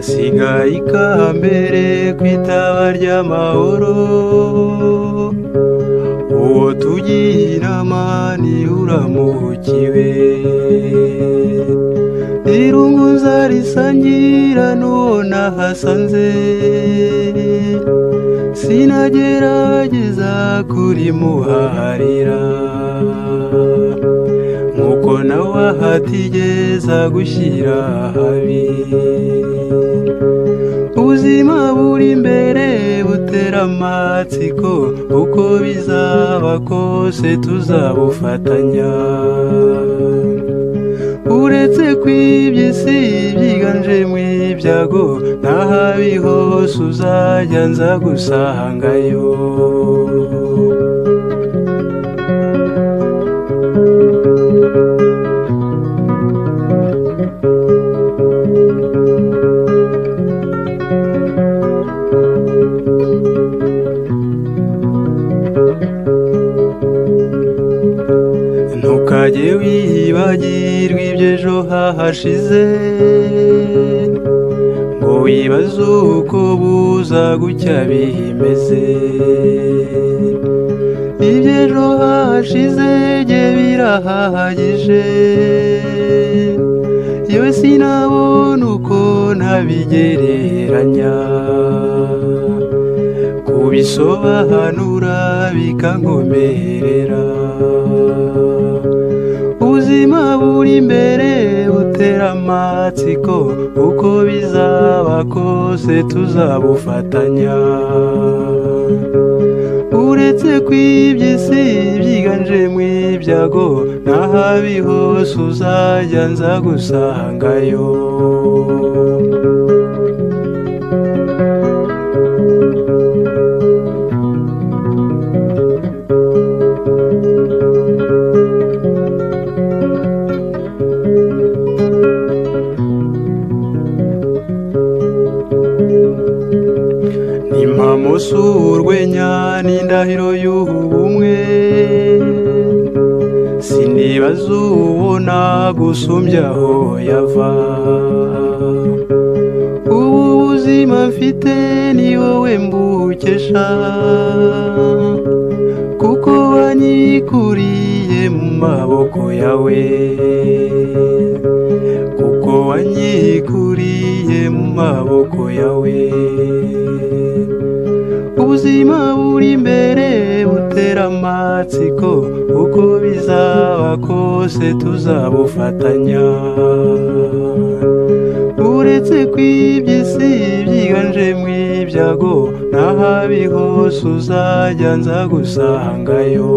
Sigaye ikambere kwitaba ry'amahoro, uwo tugiye inama ni uramukiwe. Irungu nzarisangira n'uwo nahasanze, sinagerageza kurimuharira, nkuko nawe ahatigeza gushyira habi. Ubuzima buri imbere butera amatsiko, uko bizaba kose tuzabufatanya. Uretse kw'iby'isi byiganje mu ibyago, n'ahabi hose uzajya nza gusangayo. Ntukajye wibagirwa iby'ejo hahashize, ngo wibaze uko buza gucya bimeze. Iby'ejo hahashize jye birahagije, yewe sinabona uko ntabigereranya. Kubisobanura bikankomerera. Ubuzima buri imbere butera amatsiko, uko bizaba kose tuzabufatanya. Uretse kw'iby'isi byiganje mu ibyago, n'ahabi hose uzajya nza gusangayo. Nimpamusurwenya n'indahiro y'ubumwe, sinibaza ubona gusumbya aho yava. Ubu buzima mfite ni wowe mbukesha, kuko wanyikuriye mu maboko yawe, kuko wanyikuriye mu maboko yawe. Ubuzima buri imbere butera amatsiko, uko bizaba kose tuzabufatanya. Uretse kw'iby'isi byiganje mu ibyago, n'ahabi hose uzajya nza gusangayo.